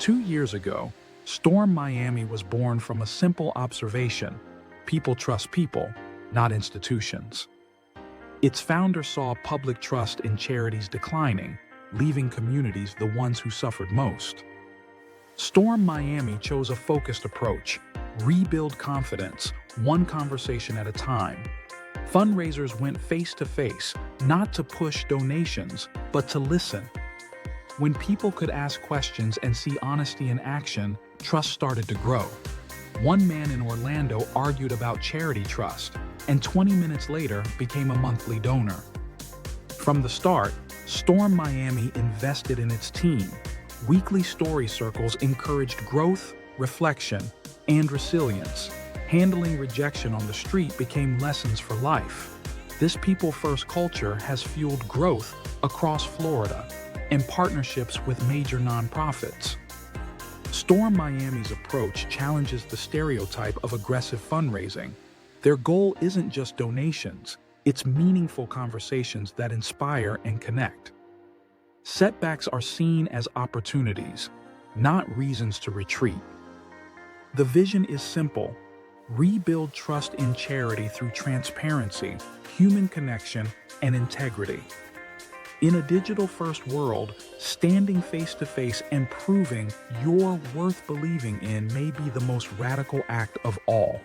2 years ago, Storm Miami was born from a simple observation: people trust people, not institutions. Its founder saw public trust in charities declining, leaving communities the ones who suffered most. Storm Miami chose a focused approach: rebuild confidence, one conversation at a time. Fundraisers went face to face, not to push donations, but to listen. When people could ask questions and see honesty in action, trust started to grow. One man in Orlando argued about charity trust, and 20 minutes later became a monthly donor. From the start, Storm Miami invested in its team. Weekly story circles encouraged growth, reflection, and resilience. Handling rejection on the street became lessons for life. This people-first culture has fueled growth across Florida and partnerships with major nonprofits. Storm Miami's approach challenges the stereotype of aggressive fundraising. Their goal isn't just donations, it's meaningful conversations that inspire and connect. Setbacks are seen as opportunities, not reasons to retreat. The vision is simple: rebuild trust in charity through transparency, human connection, and integrity. In a digital-first world, standing face-to-face and proving you're worth believing in may be the most radical act of all.